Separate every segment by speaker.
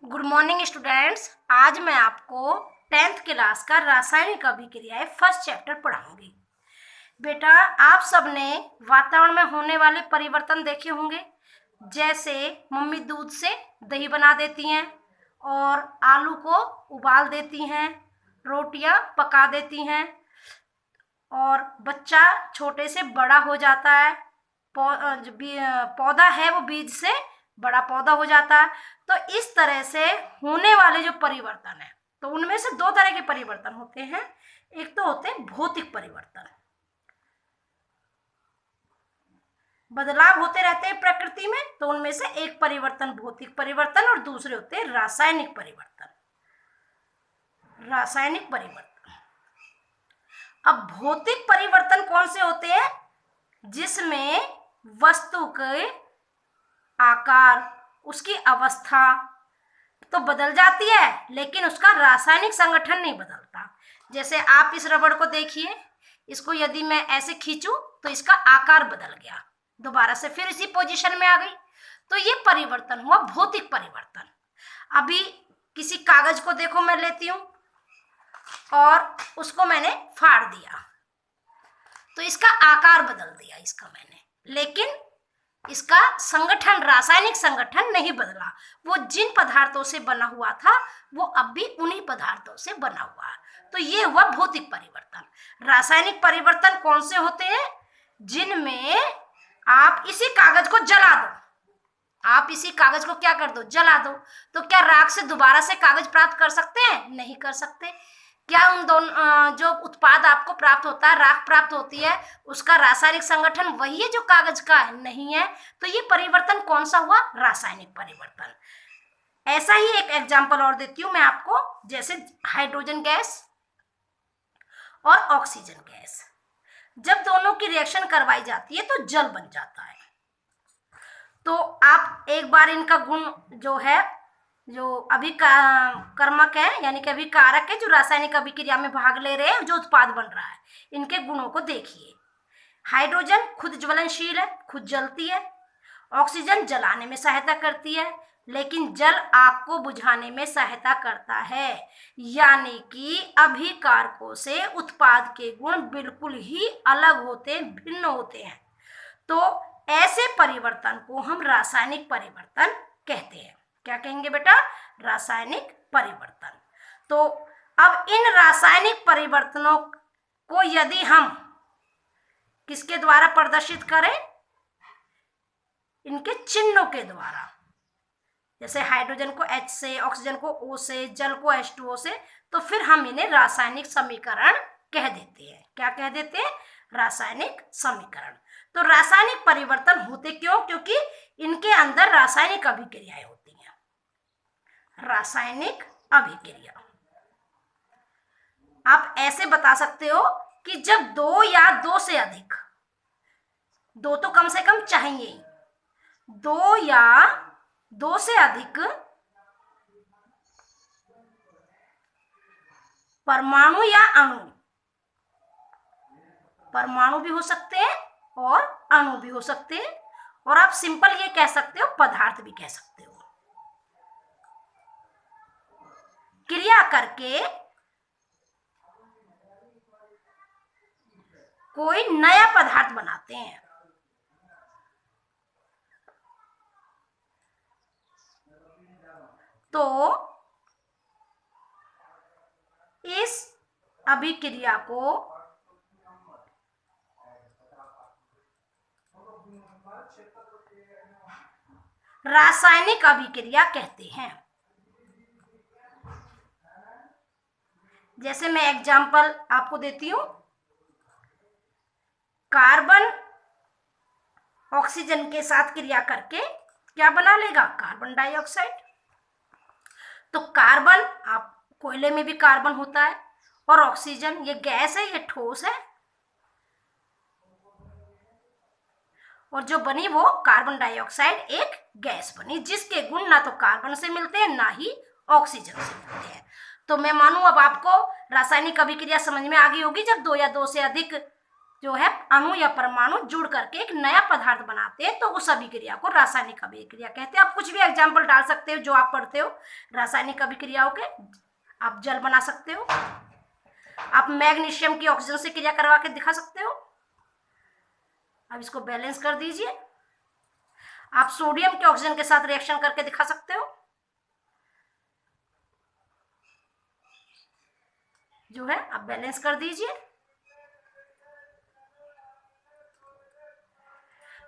Speaker 1: Good morning students. आज मैं आपको 10th क्लास का रासायनिक अभिक्रियाएं फर्स्ट चैप्टर पढ़ाऊंगी। बेटा, आप सबने वातावरण में होने वाले परिवर्तन देखे होंगे, जैसे मम्मी दूध से दही बना देती हैं और आलू को उबाल देती हैं, रोटियां पका देती हैं और बच्चा छोटे से बड़ा हो जाता है। पौधा है वो बीज से बड़ा पौधा हो जाता है। तो इस तरह से होने वाले जो परिवर्तन है, तो उनमें से दो तरह के परिवर्तन होते हैं। एक तो होते हैं भौतिक परिवर्तन, बदलाव होते रहते हैं प्रकृति में, तो उनमें से एक परिवर्तन भौतिक परिवर्तन और दूसरे होते हैं रासायनिक परिवर्तन। रासायनिक परिवर्तन, अब भौतिक परिवर्तन कौन से होते हैं? जिसमें वस्तु के आकार, उसकी अवस्था तो बदल जाती है, लेकिन उसका रासायनिक संगठन नहीं बदलता। जैसे आप इस रबड़ को देखिए, इसको यदि मैं ऐसे खींचूं तो इसका आकार बदल गया, दोबारा से फिर इसी पोजीशन में आ गई। तो ये परिवर्तन हुआ भौतिक परिवर्तन। अभी किसी कागज को देखो, मैं लेती हूं और उसको मैंने फाड़ दिया, तो इसका आकार बदल दिया इसका मैंने, लेकिन इसका संगठन, रासायनिक संगठन नहीं बदला। वो जिन पदार्थों से बना हुआ था वो अब भी उन्हीं पदार्थों से बना हुआ है। तो ये हुआ भौतिक परिवर्तन। रासायनिक परिवर्तन कौन से होते हैं? जिनमें आप इसी कागज को जला दो, आप इसी कागज को क्या कर दो? जला दो। तो क्या राख से दोबारा से कागज प्राप्त कर सकते हैं? नहीं कर सकते। क्या उन दोनों जो उत्पाद आपको प्राप्त होता है, राख प्राप्त होती है, उसका रासायनिक संगठन वही है जो कागज का है? नहीं है। तो ये परिवर्तन कौन सा हुआ? रासायनिक परिवर्तन। ऐसा ही एक एग्जांपल और देती हूं मैं आपको, जैसे हाइड्रोजन गैस और ऑक्सीजन गैस, जब दोनों की रिएक्शन करवाई जाती है तो जल बन जाता है। तो आप एक बार इनका गुण जो है, जो कर्मक है यानी कि अभिकारक है, जो रासायनिक अभिक्रिया में भाग ले रहे हैं, जो उत्पाद बन रहा है, इनके गुणों को देखिए। हाइड्रोजन खुद ज्वलनशील है, खुद जलती है। ऑक्सीजन जलाने में सहायता करती है, लेकिन जल आग को बुझाने में सहायता करता है। यानी कि अभिकारकों से उत्पाद के गुण बिल्कुल ही अलग होते हैं, भिन्न होते हैं। तो ऐसे परिवर्तन को हम रासायनिक परिवर्तन कहते हैं। क्या कहेंगे बेटा? रासायनिक परिवर्तन। तो अब इन रासायनिक परिवर्तनों को यदि हम किसके द्वारा प्रदर्शित करें? इनके चिन्हों के द्वारा। जैसे हाइड्रोजन को H से, ऑक्सीजन को O से, जल को H2O से, तो फिर हम इन्हें रासायनिक समीकरण कह देते हैं। क्या कह देते हैं? रासायनिक समीकरण। तो रासायनिक परिवर्तन होते क्यों? क्योंकि इनके अंदर रासायनिक अभिक्रियाएं होती हैं। रासायनिक अभिक्रिया आप ऐसे बता सकते हो कि जब दो या दो से अधिक, दो तो कम से कम चाहिए, दो या दो से अधिक परमाणु या अणु, परमाणु भी हो सकते हैं और अणु भी हो सकते हैं, और आप सिंपल ये कह सकते हो पदार्थ भी कह सकते हो, क्रिया करके कोई नया पदार्थ बनाते हैं। तो इस अभिक्रिया को रासायनिक अभिक्रिया कहते हैं। जैसे मैं एग्जांपल आपको देती हूं, कार्बन ऑक्सीजन के साथ क्रिया करके क्या बना लेगा? Carbon dioxide. तो कार्बन, आप कोयले में भी कार्बन होता है, और ऑक्सीजन ये गैस है, ये ठोस है, और जो बनी वो कार्बन डाइऑक्साइड एक गैस बनी, जिसके गुण ना तो कार्बन से मिलते हैं ना ही ऑक्सीजन से मिलते हैं। तो मैं मानूं अब आपको रासायनिक अभिक्रिया समझ में आ गई होगी। जब दो या दो से अधिक जो है अणु या परमाणु जुड़ करके एक नया पदार्थ बनाते हैं, तो उस अभिक्रिया को रासायनिक अभिक्रिया कहते हैं। आप कुछ भी एग्जाम्पल डाल सकते हो जो आप पढ़ते हो रासायनिक अभिक्रियाओं के। आप जल बना सकते हो, आप मैग्नीशियम की ऑक्सीजन से क्रिया करवा के दिखा सकते हो। अब इसको बैलेंस कर दीजिए। आप सोडियम के ऑक्सीजन के साथ रिएक्शन करके दिखा सकते हो, जो है आप बैलेंस कर दीजिए।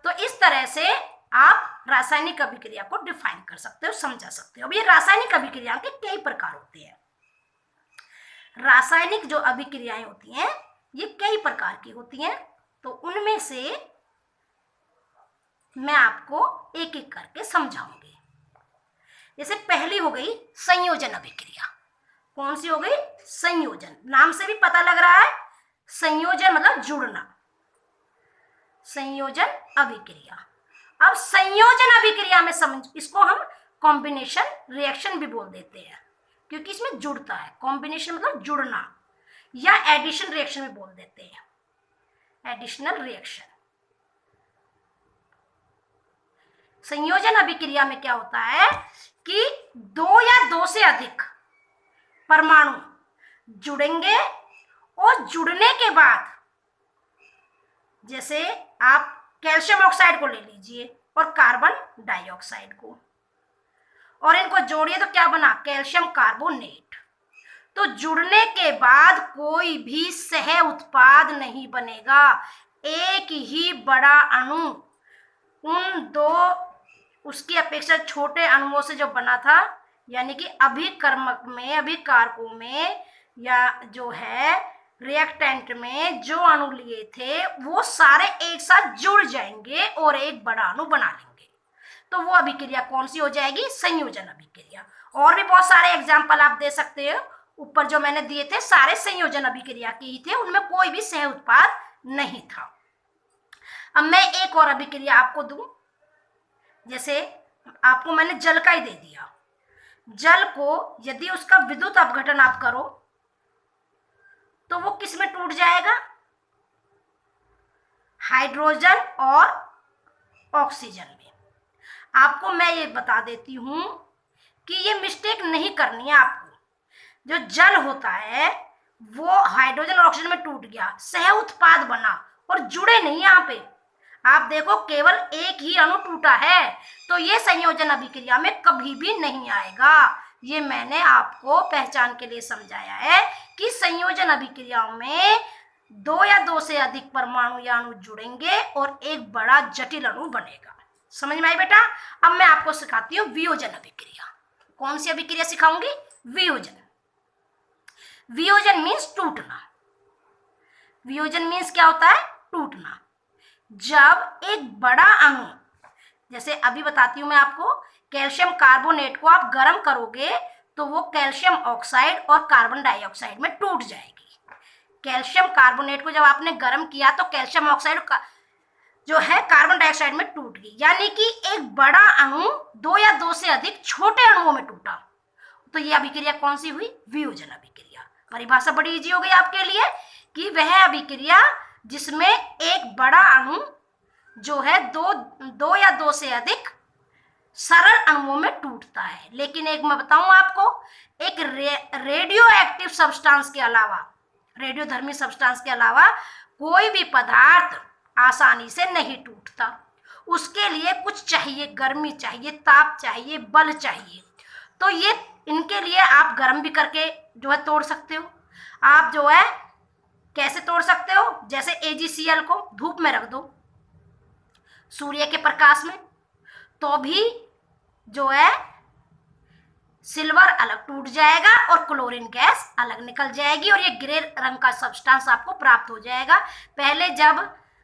Speaker 1: तो इस तरह से आप रासायनिक अभिक्रिया को डिफाइन कर सकते हो, समझा सकते हो। अब ये रासायनिक अभिक्रिया के कई प्रकार होते हैं। रासायनिक जो अभिक्रियाएं होती हैं ये कई प्रकार की होती हैं, तो उनमें से मैं आपको एक एक करके समझाऊंगी। जैसे पहली हो गई संयोजन अभिक्रिया। कौन सी हो गई? संयोजन। नाम से भी पता लग रहा है, संयोजन मतलब जुड़ना। संयोजन अभिक्रिया। अब संयोजन अभिक्रिया में समझ, इसको हम कॉम्बिनेशन रिएक्शन भी बोल देते हैं क्योंकि इसमें जुड़ता है। कॉम्बिनेशन मतलब जुड़ना, या एडिशन रिएक्शन भी बोल देते हैं, एडिशनल रिएक्शन। संयोजन अभिक्रिया में क्या होता है कि दो या दो से अधिक परमाणु जुड़ेंगे और जुड़ने के बाद, जैसे आप कैल्शियम ऑक्साइड को ले लीजिए और कार्बन डाइऑक्साइड को, और इनको जोड़िए तो क्या बना? Calcium carbonate. तो जुड़ने के बाद कोई भी सह उत्पाद नहीं बनेगा। एक ही बड़ा अणु उन दो उसकी अपेक्षा छोटे अणुओं से जो बना था, यानी कि अभिकर्मक में, अभिकारकों में, या जो है रिएक्टेंट में जो अणु लिए थे वो सारे एक साथ जुड़ जाएंगे और एक बड़ा अणु बना लेंगे। तो वो अभिक्रिया कौन सी हो जाएगी? संयोजन अभिक्रिया। और भी बहुत सारे एग्जाम्पल आप दे सकते हो, ऊपर जो मैंने दिए थे सारे संयोजन अभिक्रिया के ही थे, उनमें कोई भी सह उत्पाद नहीं था। अब मैं एक और अभिक्रिया आपको दूं, जैसे आपको मैंने जल का ही दे दिया। जल को यदि उसका विद्युत अपघटन आप करो तो वो किस में टूट जाएगा? हाइड्रोजन और ऑक्सीजन में। आपको मैं ये बता देती हूं कि ये मिस्टेक नहीं करनी है आपको। जो जल होता है वो हाइड्रोजन और ऑक्सीजन में टूट गया, सह उत्पाद बना और जुड़े नहीं। यहाँ पे आप देखो केवल एक ही अणु टूटा है, तो ये संयोजन अभिक्रिया में कभी भी नहीं आएगा। ये मैंने आपको पहचान के लिए समझाया है कि संयोजन अभिक्रियाओं में दो या दो से अधिक परमाणु या अणु जुड़ेंगे और एक बड़ा जटिल अणु बनेगा। समझ में आई बेटा? अब मैं आपको सिखाती हूँ वियोजन अभिक्रिया। कौन सी अभिक्रिया सिखाऊंगी? वियोजन। वियोजन मीन्स टूटना। वियोजन मीन्स क्या होता है? टूटना। जब एक बड़ा अणु, जैसे अभी बताती हूं मैं आपको, कैल्शियम कार्बोनेट को आप गर्म करोगे तो वो कैल्शियम ऑक्साइड और कार्बन डाइऑक्साइड में टूट जाएगी। कैल्शियम कार्बोनेट को जब आपने गर्म किया तो कैल्शियम ऑक्साइड जो है कार्बन डाइऑक्साइड में टूट गई, यानी कि एक बड़ा अणु दो या दो से अधिक छोटे अणुओं में टूटा। तो ये अभिक्रिया कौन सी हुई? वियोजन अभिक्रिया। परिभाषा बड़ी इजी हो गई आपके लिए कि वह अभिक्रिया जिसमें एक बड़ा अणु जो है दो या दो से अधिक सरल अणुओं में टूटता है। लेकिन एक मैं बताऊं आपको, एक रेडियो एक्टिव सब्सटेंस के अलावा, रेडियोधर्मी सब्सटेंस के अलावा कोई भी पदार्थ आसानी से नहीं टूटता। उसके लिए कुछ चाहिए, गर्मी चाहिए, ताप चाहिए, बल चाहिए। तो ये इनके लिए आप गर्म भी करके जो है तोड़ सकते हो। आप जो है कैसे तोड़ सकते हो? जैसे AgCl को धूप में रख दो सूर्य के प्रकाश में, तो भी जो है सिल्वर अलग टूट जाएगा और क्लोरीन गैस अलग निकल जाएगी और ये ग्रे रंग का सब्सटेंस आपको प्राप्त हो जाएगा। पहले जब,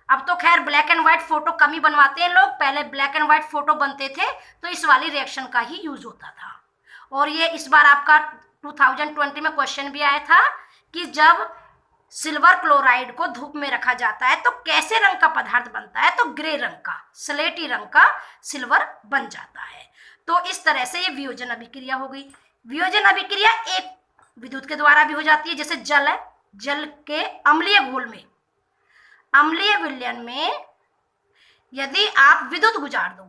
Speaker 1: अब तो खैर ब्लैक एंड व्हाइट फोटो कम ही बनवाते हैं लोग, पहले ब्लैक एंड व्हाइट फोटो बनते थे तो इस वाली रिएक्शन का ही यूज होता था। और ये इस बार आपका 2020 में क्वेश्चन भी आया था कि जब सिल्वर क्लोराइड को धूप में रखा जाता है तो कैसे रंग का पदार्थ बनता है? तो ग्रे रंग का, स्लेटी रंग का सिल्वर बन जाता है। तो इस तरह से ये वियोजन अभिक्रिया हो गई। वियोजन अभिक्रिया एक विद्युत के द्वारा भी हो जाती है, जैसे जल है, जल के अम्लीय घोल में अम्लीय विलयन में यदि आप विद्युत गुजार दो,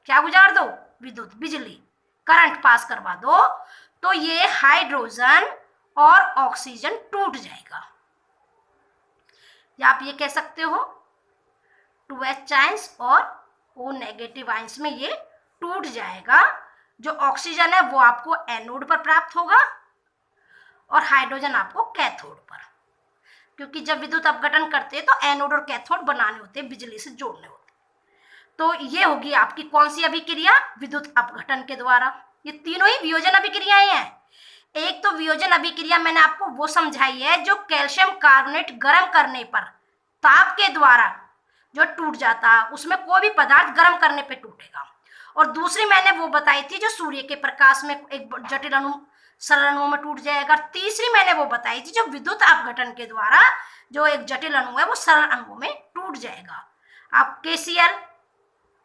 Speaker 1: क्या गुजार दो? विद्युत, बिजली, करंट पास करवा दो, तो ये हाइड्रोजन और ऑक्सीजन टूट जाएगा। या आप ये कह सकते हो 2H आयंस और O नेगेटिव आयंस में ये टूट जाएगा। जो ऑक्सीजन है वो आपको एनोड पर प्राप्त होगा और हाइड्रोजन आपको कैथोड पर, क्योंकि जब विद्युत अपघटन करते हैं तो एनोड और कैथोड बनाने होते हैं, बिजली से जोड़ने होते हैं। तो ये होगी आपकी कौन सी अभिक्रिया? विद्युत अपघटन के द्वारा। ये तीनों ही वियोजन अभिक्रियाएं हैं। एक तो वियोजन अभिक्रिया मैंने आपको वो समझाई है जो कैल्शियम कार्बोनेट गर्म करने पर ताप के द्वारा जो टूट जाता है, उसमें कोई भी पदार्थ गर्म करने पे टूटेगा। और दूसरी मैंने वो बताई थी जो सूर्य के प्रकाश में एक जटिल अणु सरल अणुओं में टूट जाएगा। तीसरी मैंने वो बताई थी जो विद्युत अपघटन के द्वारा जो एक जटिल अणु है वो सरल अणुओं में टूट जाएगा। आप KCl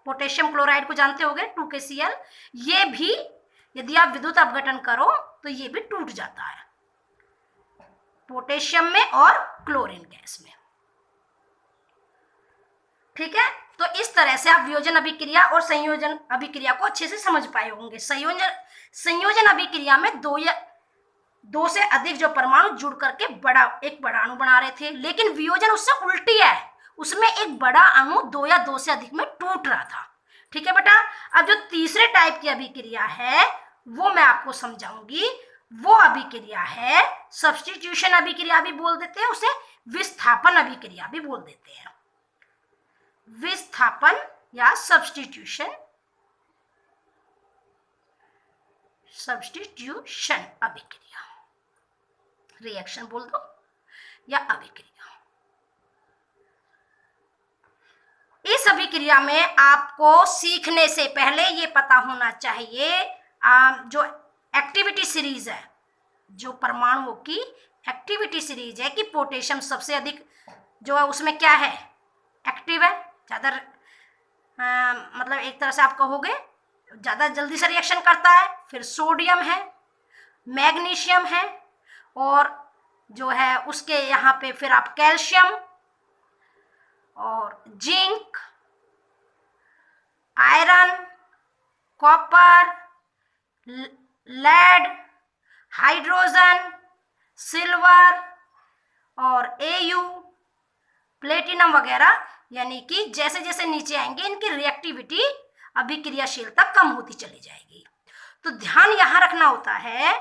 Speaker 1: पोटेशियम क्लोराइड को जानते होंगे, 2KCl, ये भी यदि आप विद्युत अपघटन करो तो ये भी टूट जाता है पोटेशियम में और क्लोरीन गैस में। ठीक है, तो इस तरह से आप वियोजन अभिक्रिया और संयोजन अभिक्रिया को अच्छे से समझ पाए होंगे। संयोजन अभिक्रिया में दो से अधिक जो परमाणु जुड़ करके एक बड़ा अणु बना रहे थे, लेकिन वियोजन उससे उल्टी है, उसमें एक बड़ा अणु दो या दो से अधिक में टूट रहा था। ठीक है बेटा, अब जो तीसरे टाइप की अभिक्रिया है वो मैं आपको समझाऊंगी। वो अभिक्रिया है सब्स्टिट्यूशन अभिक्रिया भी बोल देते हैं, उसे विस्थापन अभिक्रिया भी बोल देते हैं। विस्थापन या सब्स्टिट्यूशन अभिक्रिया, रिएक्शन बोल दो या अभिक्रिया। इस अभिक्रिया में आपको सीखने से पहले ये पता होना चाहिए जो एक्टिविटी सीरीज है, जो परमाणुओं की एक्टिविटी सीरीज है कि पोटेशियम सबसे अधिक जो है उसमें क्या है, एक्टिव है, ज़्यादा मतलब एक तरह से आप कहोगे ज़्यादा जल्दी से रिएक्शन करता है। फिर सोडियम है, मैग्नीशियम है, और जो है उसके यहाँ पे फिर आप कैल्शियम और zinc, iron, copper, lead, hydrogen, silver और Au, प्लेटिनम वगैरह, यानी कि जैसे जैसे नीचे आएंगे इनकी रिएक्टिविटी अभिक्रियाशीलता कम होती चली जाएगी। तो ध्यान यहाँ रखना होता है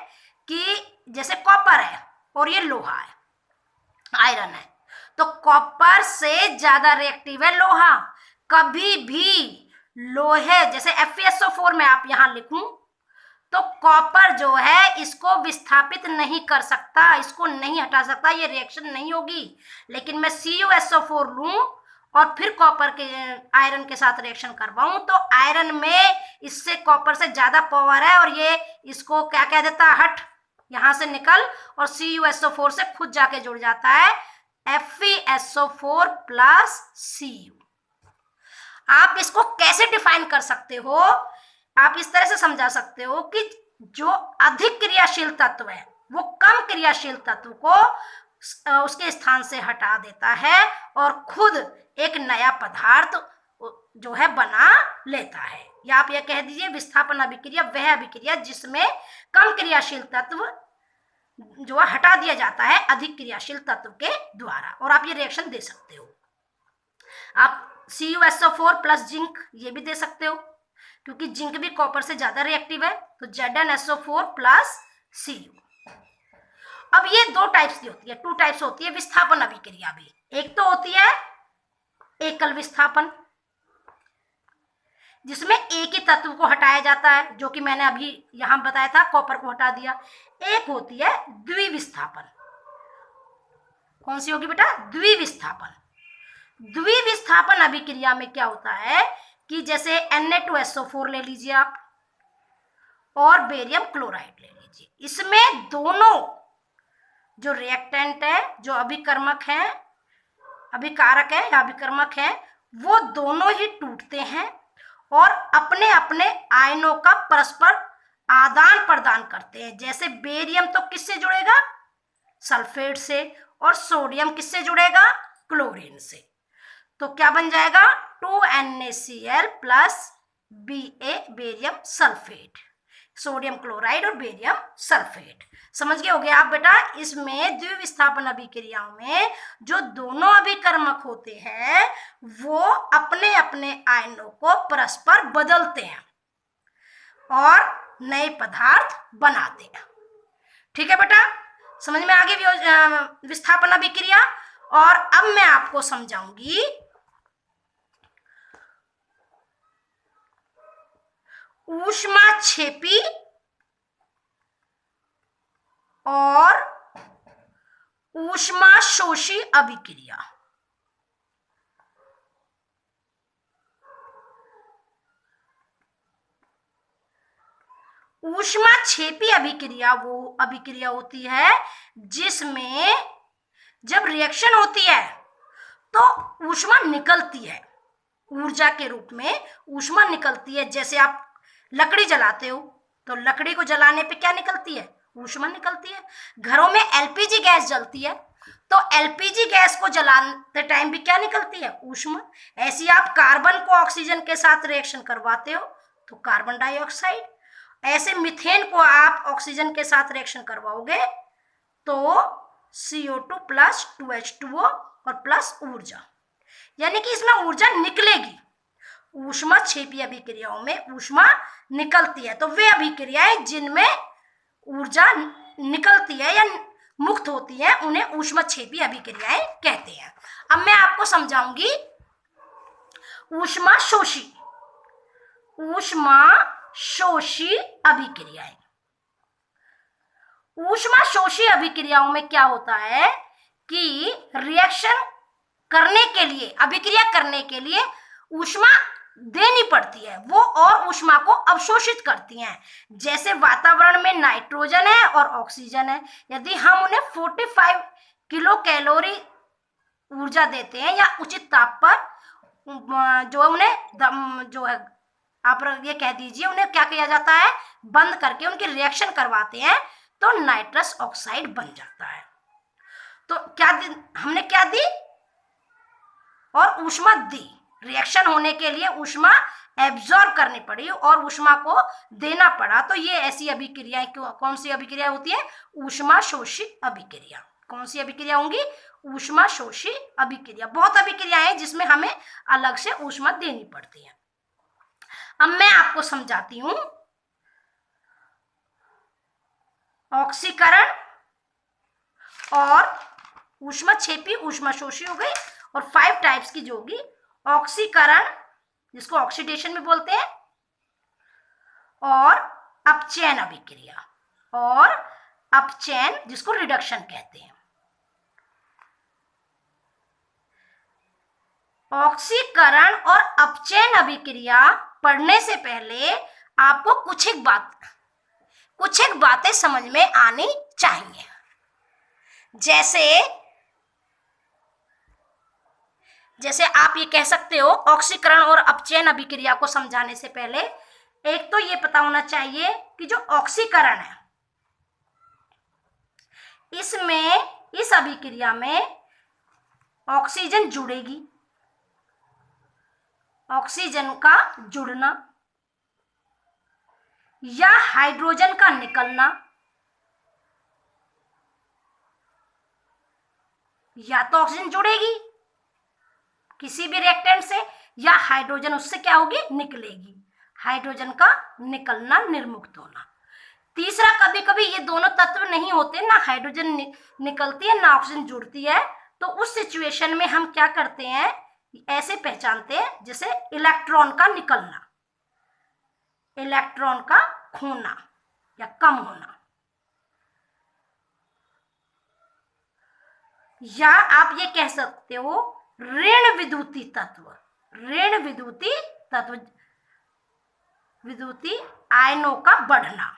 Speaker 1: कि जैसे कॉपर है और ये लोहा है, आयरन है, तो कॉपर से ज्यादा रिएक्टिव है लोहा। कभी भी लोहे जैसे FeSO4 में आप यहाँ लिखूं तो कॉपर जो है इसको विस्थापित नहीं कर सकता, इसको नहीं हटा सकता, ये रिएक्शन नहीं होगी। लेकिन मैं CuSO4 लूं और फिर कॉपर के आयरन के साथ रिएक्शन करवाऊं तो आयरन में इससे कॉपर से ज्यादा पावर है और ये इसको क्या कह देता है, हट यहां से निकल, और CuSO4 से खुद जाके जुड़ जाता है FeSO4 प्लस Cu। आप इसको कैसे डिफाइन कर सकते हो? आप इस तरह से समझा सकते हो कि जो अधिक क्रियाशील तत्व है वो कम क्रियाशील तत्व को उसके स्थान से हटा देता है और खुद एक नया पदार्थ जो है बना लेता है। या आप यह कह दीजिए विस्थापन अभिक्रिया वह अभिक्रिया जिसमें कम क्रियाशील तत्व जो है हटा दिया जाता है अधिक क्रियाशील तत्व के द्वारा। और आप ये रिएक्शन दे सकते हो, आप CuSO4 प्लस जिंक ये भी दे सकते हो, क्योंकि जिंक भी कॉपर से ज्यादा रिएक्टिव है, तो ZnSO4 प्लस Cu। अब ये दो टाइप्स की होती है, 2 टाइप्स होती है विस्थापन अभिक्रिया भी। एक तो होती है एकल विस्थापन, जिसमें एक ही तत्व को हटाया जाता है, जो कि मैंने अभी यहां बताया था, कॉपर को हटा दिया। एक होती है द्विविस्थापन। कौन सी होगी बेटा? द्विविस्थापन। द्विविस्थापन अभिक्रिया में क्या होता है कि जैसे Na2SO4 ले लीजिए आप और बेरियम क्लोराइड ले लीजिए, इसमें दोनों जो रिएक्टेंट है, जो अभिकर्मक है, अभिकारक है या अभिकर्मक है, वो दोनों ही टूटते हैं और अपने अपने आयनों का परस्पर आदान प्रदान करते हैं। जैसे बेरियम तो किससे जुड़ेगा? सल्फेट से, और सोडियम किससे जुड़ेगा? क्लोरीन से। तो क्या बन जाएगा 2NaCl plus Ba barium sulphate, sodium chloride और बेरियम सल्फेट। समझ गए होगे आप बेटा। इसमें द्विविस्थापन अभिक्रियाओं में जो दोनों अभिकर्मक होते हैं वो अपने अपने आयनों को परस्पर बदलते हैं और नए पदार्थ बनाते हैं। ठीक है बेटा, समझ में आ गई विस्थापन अभिक्रिया। और अब मैं आपको समझाऊंगी ऊष्माक्षेपी और ऊष्माशोषी अभिक्रिया। ऊष्माक्षेपी अभिक्रिया वो अभिक्रिया होती है जिसमें जब रिएक्शन होती है तो ऊष्मा निकलती है, ऊर्जा के रूप में ऊष्मा निकलती है। जैसे आप लकड़ी जलाते हो तो लकड़ी को जलाने पे क्या निकलती है, ऊष्मा निकलती है। घरों में एलपीजी गैस जलती है तो एलपीजी गैस को जलाते टाइम भी क्या निकलती है, ऊष्मा। ऐसी आप कार्बन को ऑक्सीजन के साथ रिएक्शन करवाते हो तो कार्बन डाइऑक्साइड, ऐसे मीथेन को आप ऑक्सीजन के साथ रिएक्शन करवाओगे तो CO2 प्लस 2H2O और प्लस ऊर्जा, यानी कि इसमें ऊर्जा निकलेगी। ऊष्माक्षेपी अभिक्रियाओं में ऊष्मा निकलती है तो वे अभिक्रियाएं जिनमें ऊर्जा निकलती है या मुक्त होती है उन्हें ऊष्माक्षेपी अभिक्रियाएं कहते हैं। अब मैं आपको समझाऊंगी ऊष्माशोषी अभिक्रियाएं। ऊष्माशोषी अभिक्रियाओं में क्या होता है कि रिएक्शन करने के लिए, अभिक्रिया करने के लिए ऊष्मा देनी पड़ती है, वो और ऊष्मा को अवशोषित करती हैं। जैसे वातावरण में नाइट्रोजन है और ऑक्सीजन है, यदि हम उन्हें 45 किलो कैलोरी ऊर्जा देते हैं या उचित ताप पर जो उन्हें जो है आप ये कह दीजिए उन्हें क्या किया जाता है, बंद करके उनकी रिएक्शन करवाते हैं तो नाइट्रस ऑक्साइड बन जाता है। तो क्या हमने क्या दी और ऊष्मा दी, रिएक्शन होने के लिए ऊष्मा एब्जॉर्ब करनी पड़ी और ऊष्मा को देना पड़ा। तो ये ऐसी अभिक्रियाएं कौन सी अभिक्रिया होती है, ऊष्माशोषी अभिक्रिया। कौन सी अभिक्रिया होंगी, ऊष्माशोषी अभिक्रिया। बहुत अभिक्रियाएं हैं जिसमें हमें अलग से ऊष्मा देनी पड़ती है। अब मैं आपको समझाती हूं ऑक्सीकरण और ऊष्माक्षेपी, ऊष्माशोषी हो गई, और 5 टाइप्स की जो होगी ऑक्सीकरण जिसको ऑक्सीडेशन में बोलते हैं, और अपचयन अभिक्रिया, और अपचयन जिसको रिडक्शन कहते हैं। ऑक्सीकरण और अपचयन अभिक्रिया पढ़ने से पहले आपको कुछ एक बातें समझ में आनी चाहिए। जैसे आप ये कह सकते हो, ऑक्सीकरण और अपचयन अभिक्रिया को समझाने से पहले एक तो ये पता होना चाहिए कि जो ऑक्सीकरण है इसमें, इस अभिक्रिया में ऑक्सीजन जुड़ेगी, ऑक्सीजन का जुड़ना या हाइड्रोजन का निकलना, या तो ऑक्सीजन जुड़ेगी किसी भी रिएक्टेंट से या हाइड्रोजन उससे क्या होगी, निकलेगी। हाइड्रोजन का निकलना, निर्मुक्त होना। तीसरा, कभी कभी ये दोनों तत्व नहीं होते, ना हाइड्रोजन निकलती है ना ऑक्सीजन जुड़ती है, तो उस सिचुएशन में हम क्या करते हैं, ऐसे पहचानते हैं जैसे इलेक्ट्रॉन का निकलना, इलेक्ट्रॉन का खोना या कम होना, या आप ये कह सकते हो ऋण विद्युती तत्व, ऋण विद्युती तत्व, विद्युती आयनों का बढ़ना।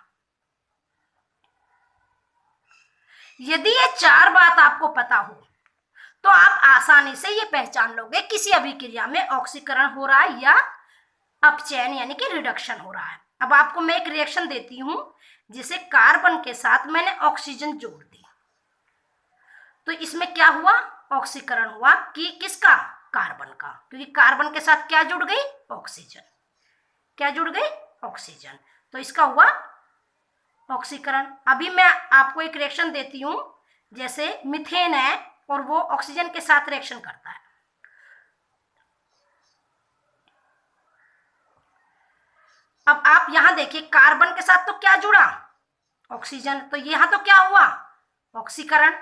Speaker 1: यदि ये 4 बात आपको पता हो तो आप आसानी से ये पहचान लोगे किसी अभिक्रिया में ऑक्सीकरण हो रहा है या अपचयन यानी कि रिडक्शन हो रहा है। अब आपको मैं एक रिएक्शन देती हूं जिसे कार्बन के साथ मैंने ऑक्सीजन जोड़ दी, तो इसमें क्या हुआ, ऑक्सीकरण हुआ कि किसका, कार्बन का, क्योंकि कार्बन के साथ क्या जुड़ गई? ऑक्सीजन। क्या जुड़ गई? ऑक्सीजन। तो इसका हुआ ऑक्सीकरण। अभी मैं आपको एक रिएक्शन देती हूं, जैसे मीथेन है और वो ऑक्सीजन के साथ रिएक्शन करता है। अब आप यहां देखिए, कार्बन के साथ तो क्या जुड़ा? ऑक्सीजन। तो यहां तो क्या हुआ? ऑक्सीकरण।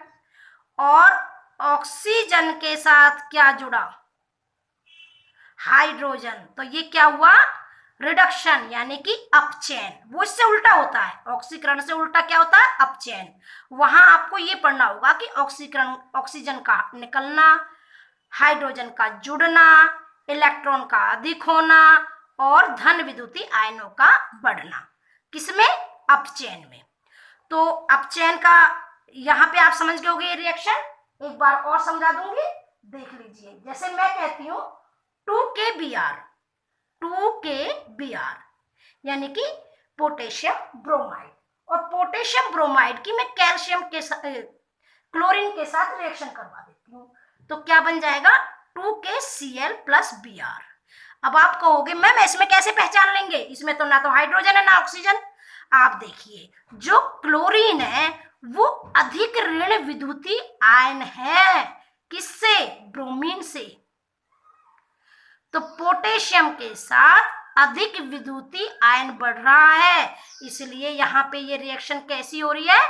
Speaker 1: और ऑक्सीजन के साथ क्या जुड़ा? हाइड्रोजन। तो ये क्या हुआ? रिडक्शन, यानी कि अपचयन। वो इससे उल्टा होता है, ऑक्सीकरण से उल्टा क्या होता है? अपचयन। वहां आपको ये पढ़ना होगा कि ऑक्सीकरण, ऑक्सीजन का निकलना, हाइड्रोजन का जुड़ना, इलेक्ट्रॉन का अधिक होना और धन विद्युतीय आयनों का बढ़ना। किसमें? अपचयन में। तो अपचयन का यहां पे आप समझ गए होंगे ये रिएक्शन। एक बार और समझा दूंगी, देख लीजिए। जैसे मैं कहती हूं 2KBr, 2KBr यानी कि पोटेशियम ब्रोमाइड, और पोटेशियम ब्रोमाइड की मैं कैल्शियम के साथ, क्लोरीन के साथ रिएक्शन करवा देती हूँ, तो क्या बन जाएगा? 2KCl + Br। अब आप कहोगे मैम इसमें कैसे पहचान लेंगे? इसमें तो ना तो हाइड्रोजन है ना ऑक्सीजन। आप देखिए, जो क्लोरीन है वो अधिक ऋण विद्युतीय आयन है। किससे? ब्रोमीन से। तो पोटेशियम के साथ अधिक विद्युतीय आयन बढ़ रहा है, इसलिए यहां पे ये रिएक्शन कैसी हो रही है?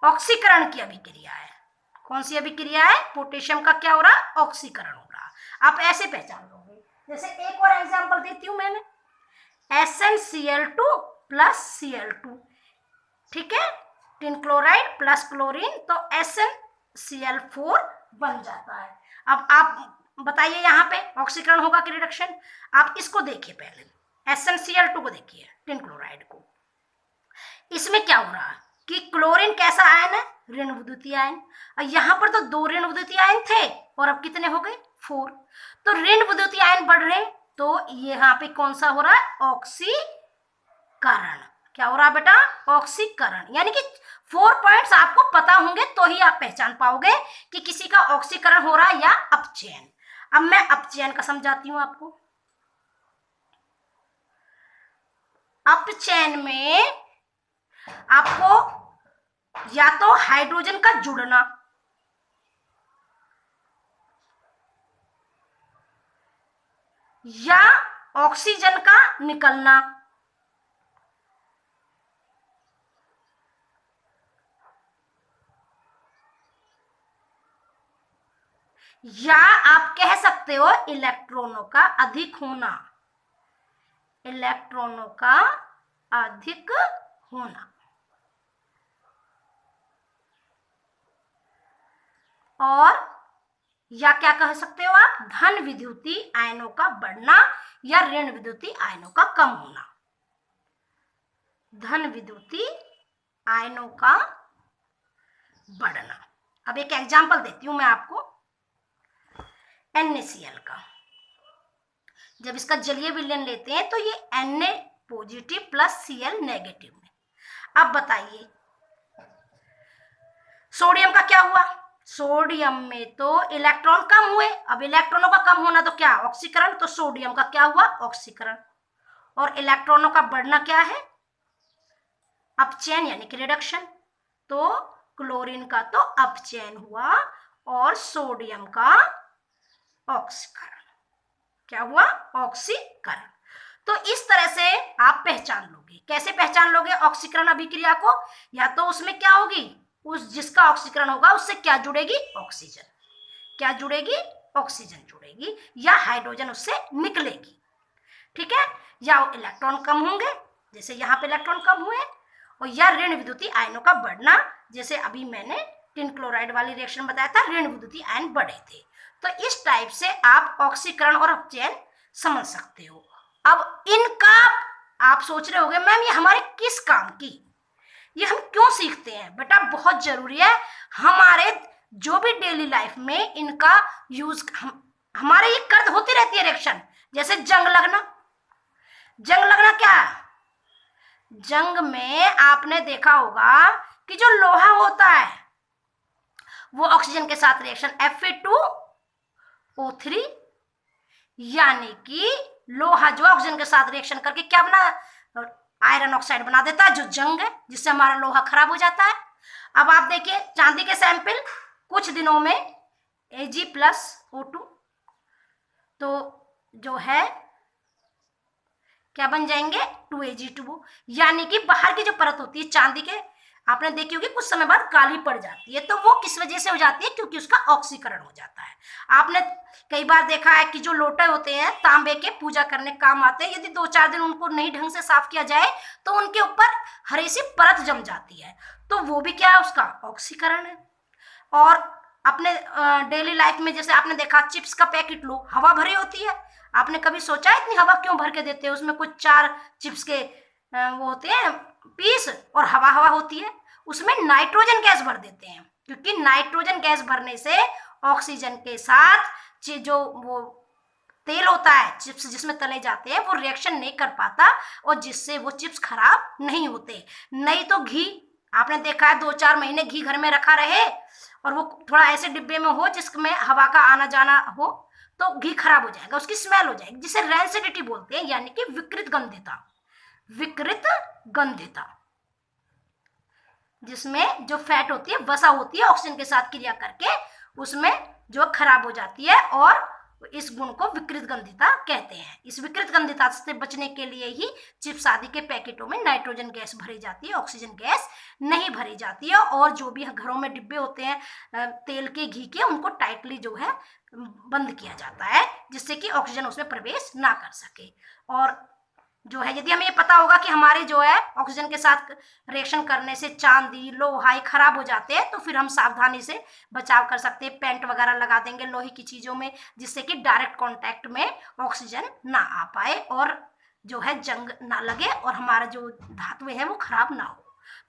Speaker 1: ऑक्सीकरण की अभिक्रिया है। कौन सी अभिक्रिया है? पोटेशियम का क्या हो रहा? ऑक्सीकरण हो रहा। आप ऐसे पहचान लोगे। जैसे एक और एग्जांपल देती हूं मैंने, SnCl2 + Cl2, ठीक है, टिन क्लोराइड प्लस क्लोरीन, तो SnCl4 बन जाता है। अब आप बताइए यहाँ पे ऑक्सीकरण होगा कि रिडक्शन? आप इसको देखिए, पहले SnCl2 को देखिए, टिन क्लोराइड को। इसमें क्या हो रहा है कि क्लोरीन कैसा आयन है? ऋण विद्युतीय आयन। यहाँ पर तो 2 ऋण विद्युतीय आयन थे और अब कितने हो गए? 4। तो ऋण विद्युतीय आयन बढ़ रहे, तो यहाँ पे कौन सा हो रहा है? ऑक्सीकरण। क्या हो रहा है बेटा? ऑक्सीकरण। यानी कि 4 पॉइंट्स आपको पता होंगे तो ही आप पहचान पाओगे कि किसी का ऑक्सीकरण हो रहा है या अपचयन। अब मैं अपचयन का समझाती हूं आपको। अपचयन में आपको या तो हाइड्रोजन का जुड़ना या ऑक्सीजन का निकलना, या आप कह सकते हो इलेक्ट्रॉनों का अधिक होना। इलेक्ट्रॉनों का अधिक होना और या क्या कह सकते हो आप? धन विद्युतीय आयनों का बढ़ना या ऋण विद्युतीय आयनों का कम होना। धन विद्युतीय आयनों का बढ़ना। अब एक एग्जांपल देती हूं मैं आपको NaCl का। जब इसका जलीय विलयन लेते हैं तो ये Na पॉजिटिव + Cl नेगेटिव में। अब बताइए सोडियम का क्या हुआ? सोडियम में तो इलेक्ट्रॉन कम हुए। अब इलेक्ट्रॉनों का कम होना तो क्या? ऑक्सीकरण। तो सोडियम का क्या हुआ? ऑक्सीकरण। और इलेक्ट्रॉनों का बढ़ना क्या है? अपचयन, यानी कि रिडक्शन। तो क्लोरीन का तो अपचयन हुआ और सोडियम का ऑक्सीकरण। क्या हुआ? ऑक्सीकरण। तो इस तरह से आप पहचान लोगे। कैसे पहचान लोगे ऑक्सीकरण अभिक्रिया को? या तो उसमें क्या होगी, उस जिसका ऑक्सीकरण होगा उससे क्या जुड़ेगी? ऑक्सीजन। क्या जुड़ेगी? ऑक्सीजन जुड़ेगी, या हाइड्रोजन उससे निकलेगी। ठीक है, या इलेक्ट्रॉन कम होंगे, जैसे यहाँ पे इलेक्ट्रॉन कम हुए, और या ऋण विद्युतीय आयनों का बढ़ना, जैसे अभी मैंने टिन क्लोराइड वाली रिएक्शन बताया था, ऋण विद्युतीय आयन बढ़े थे। तो इस टाइप से आप ऑक्सीकरण और अपचयन समझ सकते हो। अब इनका आप सोच रहे होंगे मैम ये हमारे किस काम की, ये हम क्यों सीखते हैं? बेटा बहुत जरूरी है, हमारे जो भी डेली लाइफ में इनका यूज हमारे ये कर होती रहती है रिएक्शन। जैसे जंग लगना। जंग लगना क्या है? जंग में आपने देखा होगा कि जो लोहा होता है वो ऑक्सीजन के साथ रिएक्शन Fe2 O3, यानी कि लोहा जो ऑक्सीजन के साथ रिएक्शन करके क्या बना, आयरन ऑक्साइड बना देता है, जो जंग है, जिससे हमारा लोहा खराब हो जाता है। अब आप देखिए चांदी के सैंपल कुछ दिनों में Ag+O2, तो जो है क्या बन जाएंगे, 2Ag2O, यानी कि बाहर की जो परत होती है चांदी के, आपने देखी होगी कुछ समय बाद काली पड़ जाती है, तो वो किस वजह से हो जाती है, क्योंकि उसका ऑक्सीकरण हो जाता है। आपने कई बार देखा है कि जो लोटे होते हैं तांबे के, पूजा करने काम आते हैं, यदि 2-4 दिन उनको नहीं ढंग से साफ किया जाए तो उनके ऊपर हरी सी परत जम जाती है, तो वो भी क्या है, उसका ऑक्सीकरण है। और अपने डेली लाइफ में जैसे आपने देखा चिप्स का पैकेट लो, हवा भरी होती है, आपने कभी सोचा है इतनी हवा क्यों भर के देते हैं, उसमें कुछ 4 चिप्स के वो होते हैं पीस और हवा हवा होती है, उसमें नाइट्रोजन गैस भर देते हैं, क्योंकि नाइट्रोजन गैस भरने से ऑक्सीजन के साथ जो वो तेल होता है चिप्स जिसमें तले जाते हैं वो रिएक्शन नहीं कर पाता, और जिससे वो चिप्स खराब नहीं होते। नहीं तो घी आपने देखा है 2-4 महीने घी घर में रखा रहे और वो थोड़ा ऐसे डिब्बे में हो जिसमें हवा का आना जाना हो, तो घी खराब हो जाएगा, उसकी स्मेल हो जाएगी, जिसे रैंसिडिटी बोलते हैं, यानी कि विकृत गंधिता। विकृत गंधिता जिसमें जो फैट होती है, वसा होती है, ऑक्सीजन के साथ क्रिया करके उसमें जो खराब हो जाती है, और इस गुण को विकृत गंधिता कहते हैं। इस विकृत गंधिता से बचने के लिए ही चिप्स आदि के पैकेटों में नाइट्रोजन गैस भरी जाती है, ऑक्सीजन गैस नहीं भरी जाती है। और जो भी घरों में डिब्बे होते हैं तेल के, घी के, उनको टाइटली जो है बंद किया जाता है, जिससे कि ऑक्सीजन उसमें प्रवेश ना कर सके। और जो है यदि हमें ये पता होगा कि हमारे जो है ऑक्सीजन के साथ रिएक्शन करने से चांदी लोहा खराब हो जाते हैं, तो फिर हम सावधानी से बचाव कर सकते हैं, पेंट वगैरह लगा देंगे लोहे की चीज़ों में, जिससे कि डायरेक्ट कांटेक्ट में ऑक्सीजन ना आ पाए और जो है जंग ना लगे और हमारा जो धातुएं हैं वो खराब ना हो।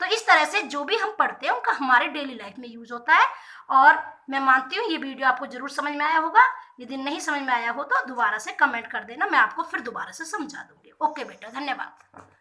Speaker 1: तो इस तरह से जो भी हम पढ़ते हैं उनका हमारे डेली लाइफ में यूज होता है। और मैं मानती हूँ ये वीडियो आपको जरूर समझ में आया होगा। यदि नहीं समझ में आया हो तो दोबारा से कमेंट कर देना, मैं आपको फिर दोबारा से समझा दूंगी। ओके बेटा, धन्यवाद।